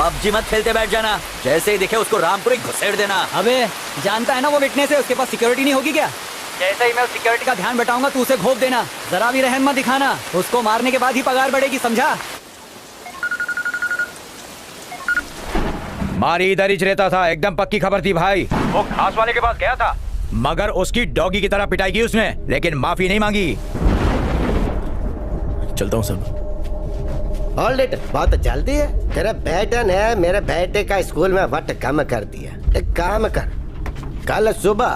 PUBG मत खेलते बैठ जाना, जैसे ही दिखे उसको रामपुरी घुसेड़ देना। अबे जानता है ना वो विटनेस है, उसके पास सिक्योरिटी नहीं होगी क्या? जैसे ही मैं उस सिक्योरिटी का ध्यान बटाऊंगा तू उसे घोप देना, जरा भी रहम मत दिखाना। उसको मारने के बाद ही पगार बढ़ेगी, समझा? मारी इधर ही रहता था, एकदम पक्की खबर थी भाई। वो घास वाले के पास गया था, मगर उसकी डॉगी की तरह पिटाई की उसने, लेकिन माफी नहीं मांगी। चलता हूँ सर। ऑलरेडी बहुत जल्दी है। तेरा बेटा ने मेरे बेटे का स्कूल में वट कम कर दिया। एक काम कर, कल सुबह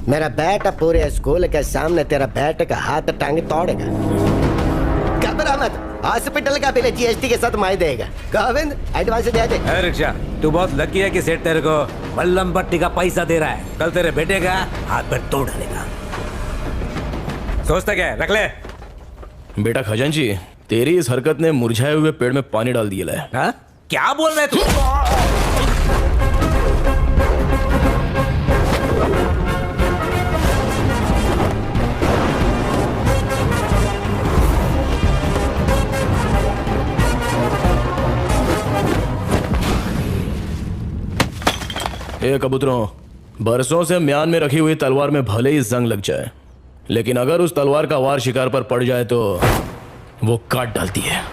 मेरा बेटा पूरे स्कूल के सामने तेरा बेटे का हाथ टांग तोड़ेगा। घबरा मत, हॉस्पिटल का बिल जीएसटी के साथ माई देगा। गोविंद एडवांस दे दे। रिक्शा, तू बहुत लकी है कि सेठ तेरे को बल्लम पट्टी का पैसा दे रहा है। कल तेरे बेटे का हाथ पर तोड़ डालेगा। सोचता क्या है, रख ले। बेटा खजांची, तेरी इस हरकत ने मुरझाए हुए पेड़ में पानी डाल दिया है। हाँ? क्या बोल रहे तू? ए कबूतरों, बरसों से म्यान में रखी हुई तलवार में भले ही जंग लग जाए, लेकिन अगर उस तलवार का वार शिकार पर पड़ जाए तो वो काट डालती है।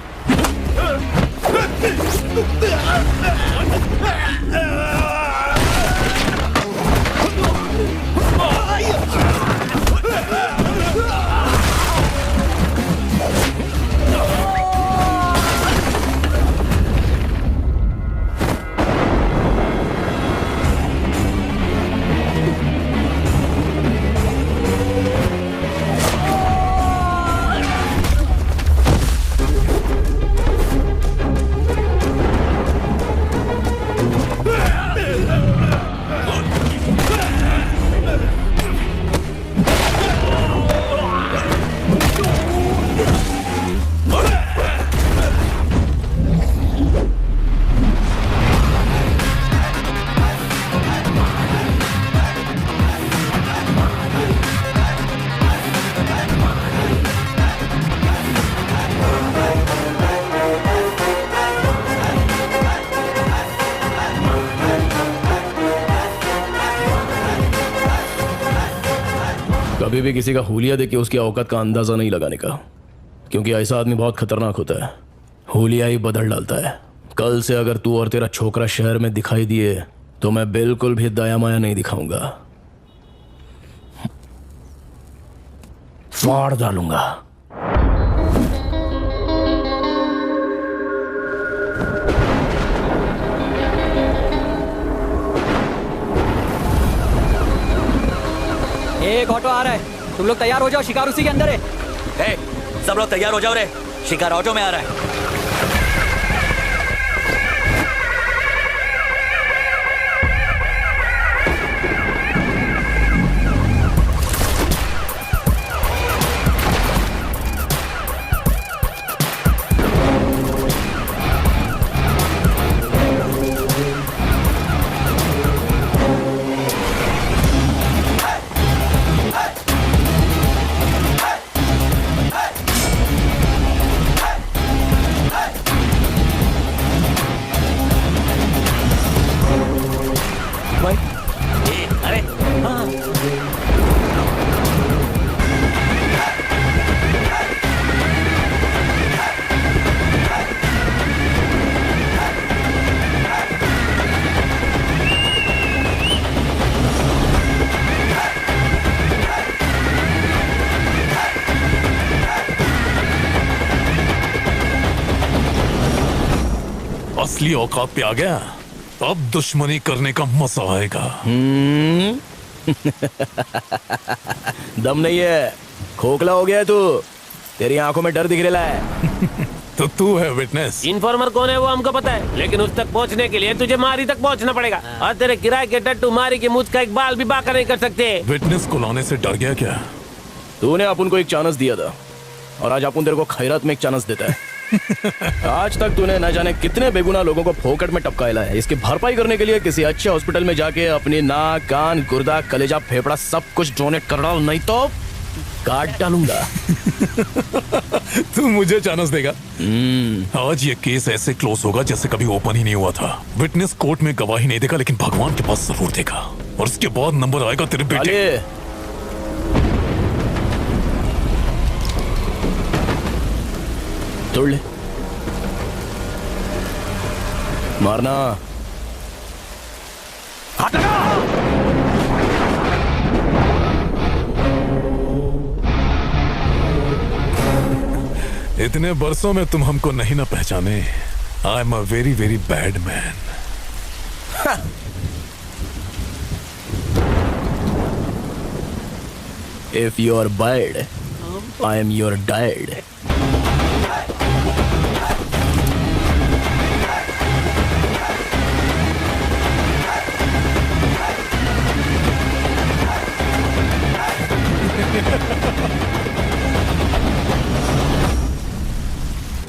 कभी भी किसी का हुलिया देख के उसकी औकात का अंदाजा नहीं लगाने का, क्योंकि ऐसा आदमी बहुत खतरनाक होता है। हुलिया ही बदल डालता है। कल से अगर तू और तेरा छोकरा शहर में दिखाई दिए तो मैं बिल्कुल भी दया माया नहीं दिखाऊंगा, फाड़ डालूंगा। एक ऑटो आ रहा है, तुम लोग तैयार हो जाओ, शिकार उसी के अंदर है। ए, सब लोग तैयार हो जाओ रे, शिकार ऑटो में आ रहा है। असली औकात पे आ गया, अब दुश्मनी करने का मजा आएगा। दम नहीं है, खोखला हो गया है तू, तेरी आंखों में डर दिख रहा है। तो तू है विटनेस। इन्फॉर्मर कौन है वो हमको पता है, लेकिन उस तक पहुंचने के लिए तुझे मारी तक पहुंचना पड़ेगा, और तेरे किराए के टट्टू मारी के मुझ का एक बाल भी बाका नहीं कर सकते। विटनेस को लाने से डर गया क्या? तूने अपन को एक चांस दिया था, और आज अपन तेरे को खैरात में एक चांस देता है। आज तक तूने न जाने कितने बेगुनाह लोगों को फोकट में टपकाया है। इसकी भरपाई करने के लिए किसी अच्छे हॉस्पिटल में जाके अपनी नाक, कान, गुर्दा, कलेजा, फेफड़ा सब कुछ डोनेट कर डाल, नहीं तो काट डालूंगा। तू मुझे चांस देगा? आज ये केस ऐसे क्लोज होगा जैसे कभी ओपन ही नहीं हुआ था। विटनेस कोर्ट में गवाही नहीं देगा, लेकिन भगवान के पास जरूर देगा, और उसके बाद नंबर आएगा तेरे बेटे। तोड़ ले, मारना। हाथ लगा। इतने बरसों में तुम हमको नहीं ना पहचाने। I am a very very bad man. If you are bad, I am your dad.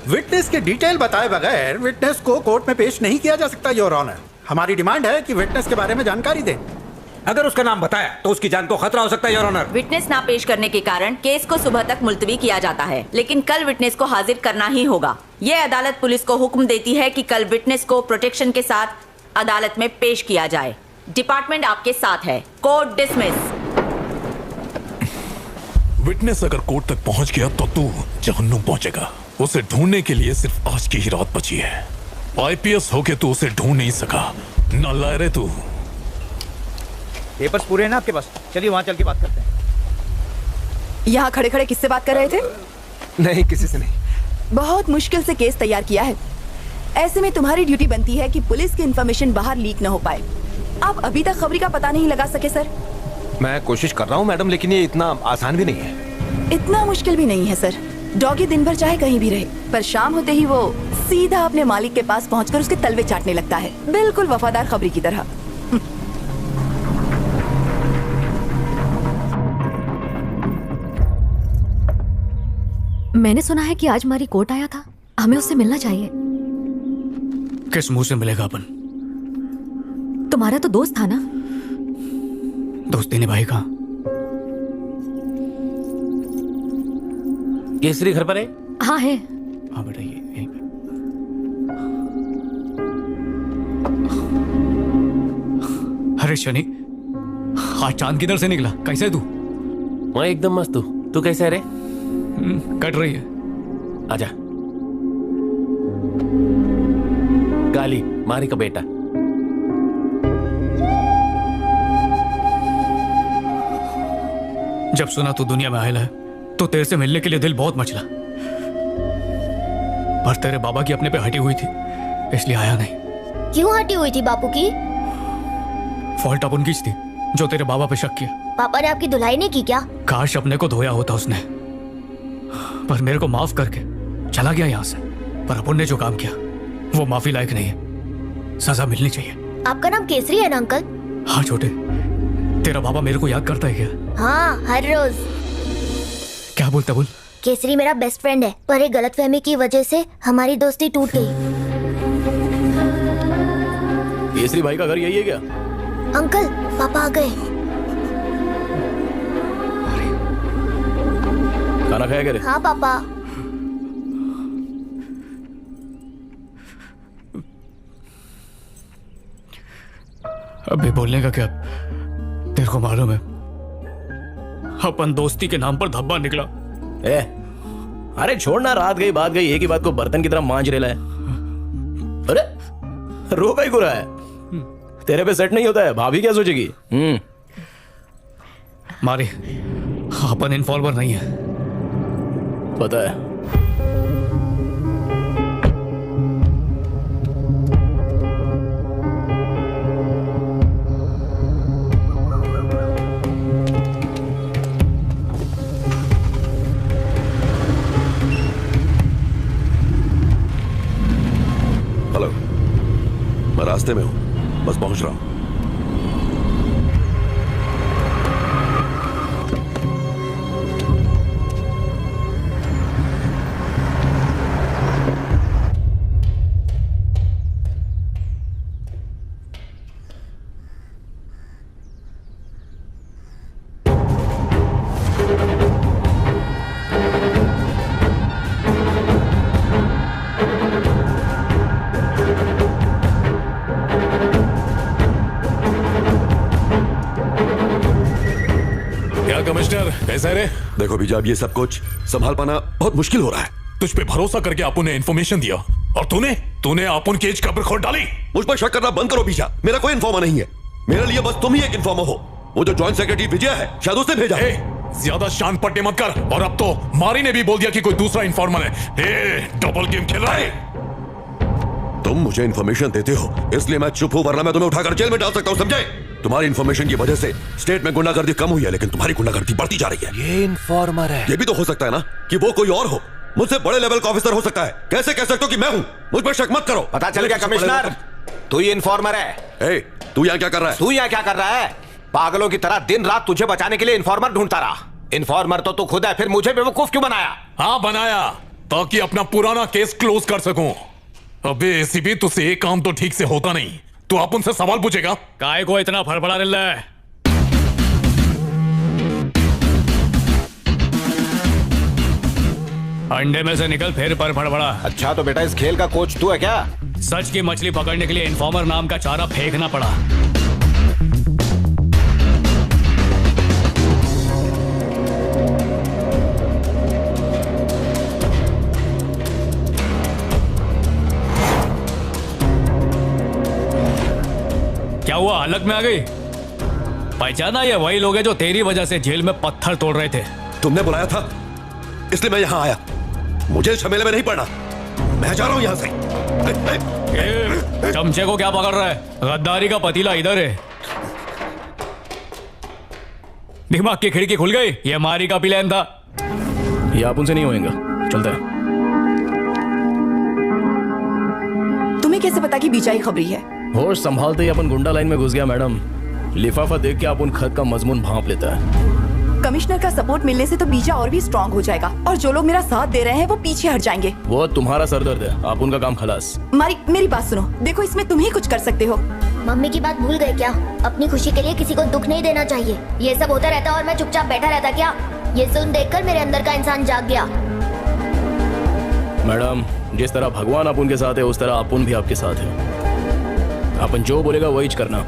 Witness के डिटेल बताए बगैर विटनेस को कोर्ट में पेश नहीं किया जा सकता योर ऑनर। हमारी डिमांड है कि विटनेस के बारे में जानकारी दें। अगर उसका नाम बताया तो उसकी जान को खतरा हो सकता है योर ऑनर। विटनेस ना पेश करने के कारण केस को सुबह तक मुलतवी किया जाता है, लेकिन कल विटनेस को हाजिर करना ही होगा। ये अदालत पुलिस को हुक्म देती है कि कल विटनेस को प्रोटेक्शन के साथ अदालत में पेश किया जाए। डिपार्टमेंट आपके साथ है। Court dismiss. विटनेस अगर कोर्ट तक पहुंच गया तो तू जहन्नुम पहुंचेगा। उसे ढूंढने के लिए सिर्फ आज की ही रात बची है। आईपीएस होके तू उसे ढूंढ नहीं सका, नालायक तू। पेपर्स पूरे हैं ना आपके पास? चलिए वहां चल के बात करते हैं। यहाँ खड़े खड़े किससे बात कर रहे थे? नहीं, किसी से नहीं। बहुत मुश्किल से केस तैयार किया है। ऐसे में तुम्हारी ड्यूटी बनती है कि पुलिस की इंफॉर्मेशन बाहर लीक न हो पाए। आप अभी तक खबरी का पता नहीं लगा सके सर? मैं कोशिश कर रहा हूँ मैडम, लेकिन ये इतना आसान भी नहीं है। इतना मुश्किल भी नहीं है सर। डॉगी दिन भर चाहे कहीं भी रहे, पर शाम होते ही वो सीधा अपने मालिक के पास पहुंचकर उसके तलवे चाटने लगता है, बिल्कुल वफादार खबरी की तरह। मैंने सुना है कि आज हमारी कोर्ट आया था, हमें उससे मिलना चाहिए। किस मुंह से मिलेगा अपन? तुम्हारा तो दोस्त था ना? दोस्ती निभाई कहाँ? केसरी घर पर है? हाँ है। हाँ बेटा, ये यहीं पे। अरे शनि, आज चांद किधर से निकला? कैसे है तू? मैं एकदम मस्त हूँ। तू कैसे है रे? कट रही है। आजा। काली मारी का बेटा। जब सुना तू दुनिया में आयल है तो तेरे से मिलने के लिए दिल बहुत मचला, पर तेरे बाबा की अपने पे हटी हुई थी, इसलिए आया नहीं। क्यों हटी हुई थी बापू की? फॉल्ट अपन की थी जो तेरे बाबा पे शक किया। पापा ने आपकी धुलाई नहीं की क्या? काश अपने को धोया होता उसने, पर मेरे को माफ करके चला गया यहाँ से। पर अपन ने जो काम किया वो माफी लायक नहीं है, सजा मिलनी चाहिए। आपका नाम केसरी है ना अंकल? हाँ छोटे, तेरा बाबा मेरे को याद करता है क्या? हाँ, हर रोज। क्या बोलता बोल? केसरी मेरा बेस्ट फ्रेंड है, पर एक गलतफहमी की वजह से हमारी दोस्ती टूट गई। केसरी भाई का घर यही है क्या? अंकल, पापा आ गए। खाना खाया क्या? हाँ पापा। अबे बोलने का क्या? तेरे को मालूम है अपन दोस्ती के नाम पर धब्बा निकला। अरे छोड़ना, रात गई बात गई, एक ही बात को बर्तन की तरह मांझ रेला है। अरे रो भाई को रहा है, तेरे पे सेट नहीं होता है, भाभी क्या सोचेगी? मारे अपन इन्फॉल्वर नहीं है, पता है। हेलो, मैं रास्ते में हूं, बस पहुंच रहा हूं। कैसा है रे? देखो बीजा, अब ये सब कुछ संभाल पाना बहुत मुश्किल हो रहा है। तुझ पे भरोसा करके अपुन ने इन्फॉर्मेशन दिया और तूने अपुन की एज कब्र खोद डाली। मुझ पर शक करना बंद करो बीजा, मेरा कोई इन्फॉर्मर नहीं है। मेरे लिए बस तुम ही एक इन्फॉर्मर हो। वो जो जॉइंट सेक्रेटरी विजय है, शायद उसने भेजा है। ज्यादा शान पट्टे मत कर। और अब तो मारी ने भी बोल दिया कि कोई दूसरा इन्फॉर्मर है। डबल गेम खेल रहा है। तुम मुझे इन्फॉर्मेशन देते हो इसलिए मैं चुप हूं, वरना मैं तुम्हें उठाकर जेल में डाल सकता हूं, समझे? तुम्हारी इन्फॉर्मेशन की वजह से स्टेट में गुंडागर्दी कम हुई है, लेकिन तुम्हारी गुंडागर्दी बढ़ती जा रही है। ये इन्फॉर्मर है। ये भी तो हो सकता है ना कि वो कोई और हो, मुझसे बड़े लेवल का ऑफिसर हो सकता है। कैसे कह सकते हो कि मैं हूं? मुझ पर शक मत करो। पता चल गया कमिश्नर, तू ही इन्फॉर्मर है। तू यहाँ क्या कर रहा है? तू यहाँ क्या कर रहा है? पागलों की तरह दिन रात तुझे बचाने के लिए इन्फॉर्मर ढूंढता रहा। इन्फॉर्मर तो तू खुद है, फिर मुझे बेवकूफ क्यों बनाया? हाँ बनाया, ताकि अपना पुराना केस क्लोज कर सकूं। अबे एसीपी, तुझसे एक काम तो ठीक से होता नहीं। तू अपन से सवाल पूछेगा। काय को इतना फड़फड़ा रहा है? अंडे में से निकल फिर पर फड़फड़ा। अच्छा तो बेटा इस खेल का कोच तू है क्या? सच की मछली पकड़ने के लिए इन्फॉर्मर नाम का चारा फेंकना पड़ा। क्या हुआ, हलक में आ गई? पहचाना? ये वही लोग हैं जो तेरी वजह से जेल में पत्थर तोड़ रहे थे। तुमने बुलाया था इसलिए मैं यहाँ आया। मुझे झमेले में नहीं पड़ना, मैं जा रहा हूँ यहाँ से। चमचे को क्या पकड़ रहा है? गद्दारी का पतीला इधर है। दिमाग की खिड़की खुल गई। ये मारी का प्लान था। ये आप उनसे नहीं होएगा। चलते हैं। तुम्हें कैसे पता कि बीजा ही खबरी है? होश संभालते ही अपन गुंडा लाइन में घुस गया मैडम। लिफाफा देख के आप उन खत का मजमून भांप लेता है। कमिश्नर का सपोर्ट मिलने से तो बीजा और भी स्ट्रांग हो जाएगा और जो लोग मेरा साथ दे रहे हैं वो पीछे हट जाएंगे। वो तुम्हारा सरदर्द है, आप उनका काम खलास। मेरी बात सुनो, देखो इसमें तुम ही कुछ कर सकते हो। मम्मी की बात भूल गए क्या? अपनी खुशी के लिए किसी को दुख नहीं देना चाहिए। ये सब होता रहता और मैं चुपचाप बैठा रहता क्या? ये सुन देखकर मेरे अंदर का इंसान जाग गया। मैडम, जिस तरह भगवान अपन के साथ है उस तरह अपन भी आपके साथ है। अपन जो बोलेगा वही करना।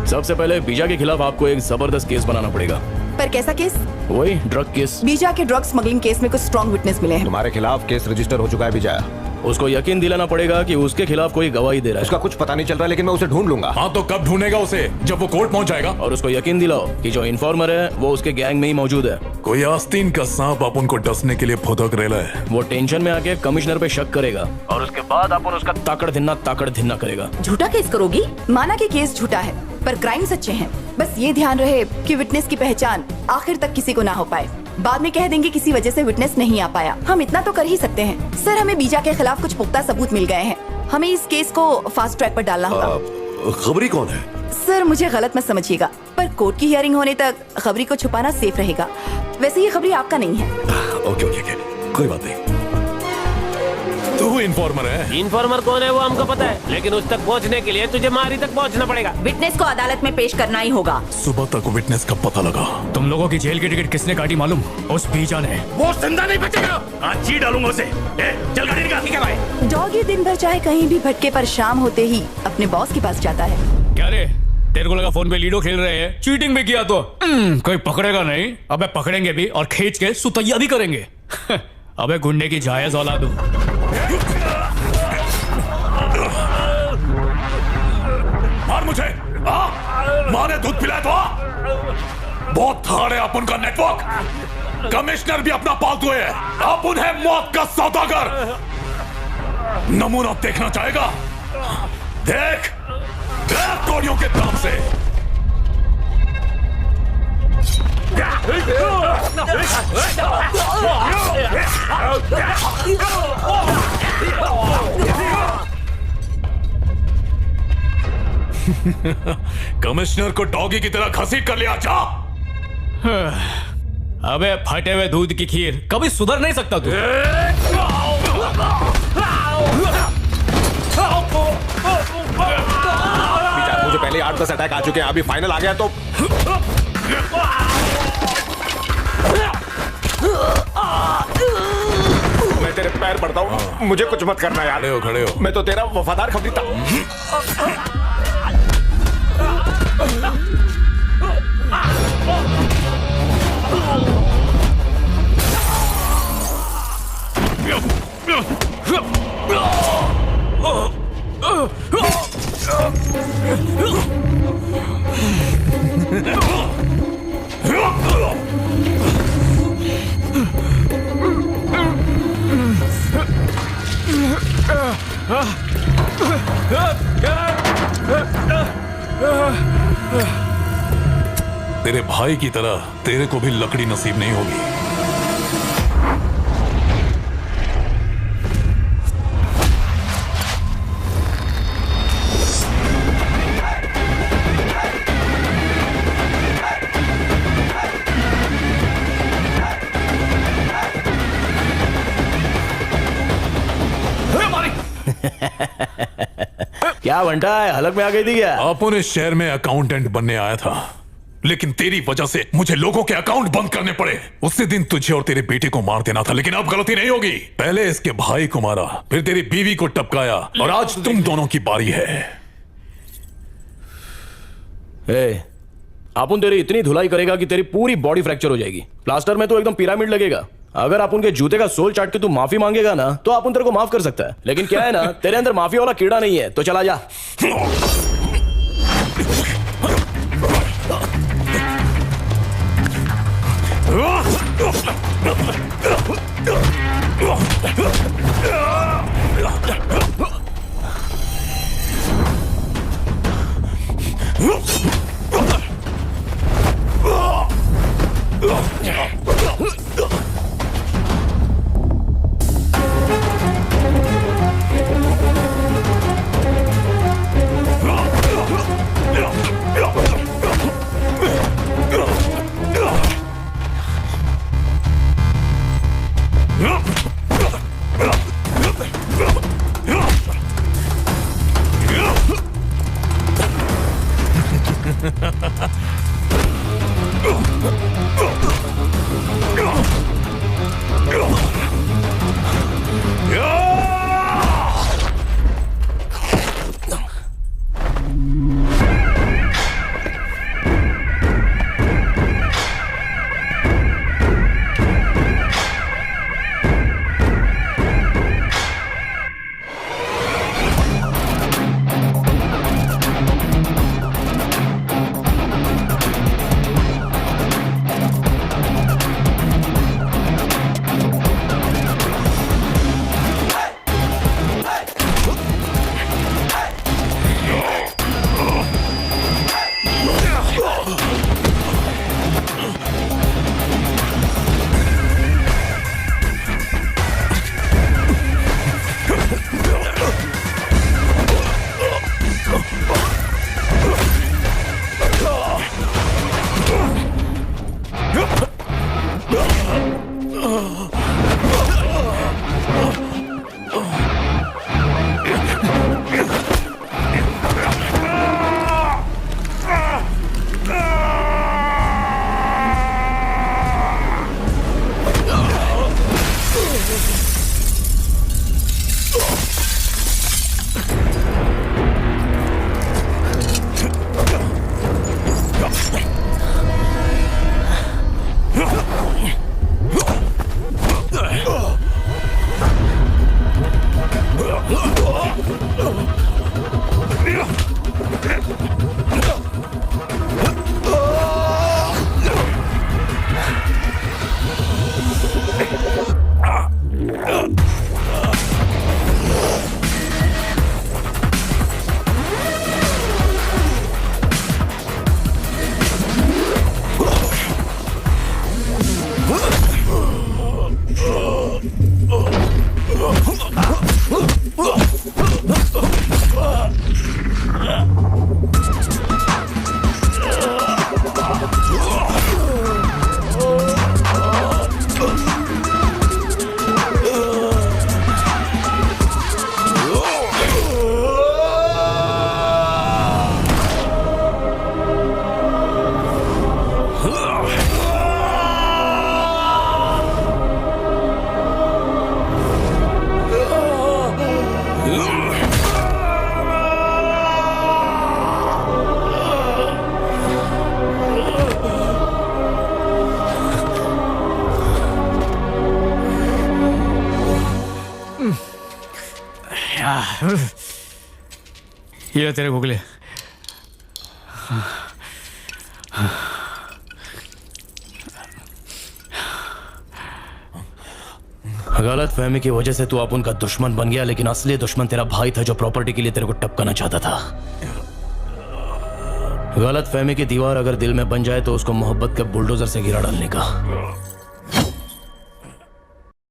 सबसे पहले बीजा के खिलाफ आपको एक जबरदस्त केस बनाना पड़ेगा। पर कैसा केस? वही ड्रग केस। बीजा के ड्रग स्मगलिंग केस में कुछ स्ट्रॉन्ग विटनेस मिले हैं। तुम्हारे खिलाफ केस रजिस्टर हो चुका है बीजा। उसको यकीन दिलाना पड़ेगा कि उसके खिलाफ कोई गवाही दे रहा है। उसका कुछ पता नहीं चल रहा, लेकिन मैं उसे ढूंढ लूंगा। हाँ तो कब ढूंढेगा उसे? जब वो कोर्ट पहुंच जाएगा। और उसको यकीन दिलाओ कि जो इन्फॉर्मर है वो उसके गैंग में ही मौजूद है। कोई आस्तीन का सांप अपन को डसने के लिए फुदक रेला है। वो टेंशन में आके कमिश्नर पे शक करेगा और उसके बाद अपन उसका ताकड़ धिन्ना करेगा। झूठा केस करोगी? माना कि केस झूठा है पर क्राइम सच्चे हैं। बस ये ध्यान रहे कि विटनेस की पहचान आखिर तक किसी को ना हो पाए। बाद में कह देंगे किसी वजह से विटनेस नहीं आ पाया। हम इतना तो कर ही सकते हैं। सर, हमें बीजा के खिलाफ कुछ पुख्ता सबूत मिल गए हैं। हमें इस केस को फास्ट ट्रैक पर डालना होगा। खबरी कौन है? सर, मुझे गलत मत समझिएगा, पर कोर्ट की हियरिंग होने तक खबरी को छुपाना सेफ रहेगा। वैसे ये खबरी आपका नहीं है। ओके, कोई बात नहीं। तू इन्फॉर्मर है। इन्फॉर्मर कौन है वो हमको पता है, लेकिन उस तक पहुंचने के लिए तुझे मारी तक पहुंचना पड़ेगा। विटनेस को अदालत में पेश करना ही होगा। सुबह तक विटनेस का पता लगा। तुम लोगों की जेल की टिकट किसने काटी मालूम? उस बीजा ने। वो जिंदा नहीं बचेगा। आज जी डालूंगा उसे। चल गाड़ी निकाल। ठीक है भाई। डॉगी दिन भर चाहे कहीं भी भटके पर शाम होते ही अपने बॉस के पास जाता है। क्या रे, तेरे को लगा फोन पे लीडो खेल रहे हैं? चीटिंग भी किया तो कोई पकड़ेगा नहीं। अबे पकड़ेंगे भी और खींच के सुतैया भी करेंगे। अबे गुंडे की जायज औलाद हूं। मार मुझे। मारे दूध पिलाए तो बहुत धाड़ है अपन का नेटवर्क। कमिश्नर भी अपना पालतू है। अपन है मौत का सौदागर। नमूना देखना चाहेगा? देख कोड़ियों के दाम से। कमिश्नर को डॉगी की तरह घसीट कर लिया। जा। अबे फटे हुए दूध की खीर, कभी सुधर नहीं सकता तू। मुझे पहले 8-10 अटैक आ चुके हैं, अभी फाइनल आ गया तो मैं तेरे पैर पड़ता हूँ। मुझे कुछ मत करना यार। खड़े हो। मैं तो तेरा वफादार खबरी था। तेरे भाई की तरह तेरे को भी लकड़ी नसीब नहीं होगी। क्या बंटा है, हलक में आ गई थी क्या? अपन इस शहर में अकाउंटेंट बनने आया था, लेकिन तेरी वजह से मुझे लोगों के अकाउंट बंद करने पड़े। उसी दिन तुझे और तेरे बेटे को मार देना था, लेकिन अब गलती नहीं होगी। पहले इसके भाई को मारा, फिर तेरी बीवी को टपकाया, और आज तुम दोनों की बारी है। अपुन तेरी इतनी धुलाई करेगा कि तेरी पूरी बॉडी फ्रैक्चर हो जाएगी। प्लास्टर में तो एकदम पिरामिड लगेगा। अगर अपुन के जूते का सोल चाट के तू माफी मांगेगा ना, तो अपुन तेरे को माफ कर सकता है। लेकिन क्या है ना, तेरे अंदर माफी वाला कीड़ा नहीं है, तो चला जा। ये तेरे गुगले। गलत फहमी की वजह से तू अब उनका दुश्मन बन गया, लेकिन असली दुश्मन तेरा भाई था जो प्रॉपर्टी के लिए तेरे को टपकाना चाहता था। गलत फहमी की दीवार अगर दिल में बन जाए तो उसको मोहब्बत के बुलडोजर से गिरा डालने का।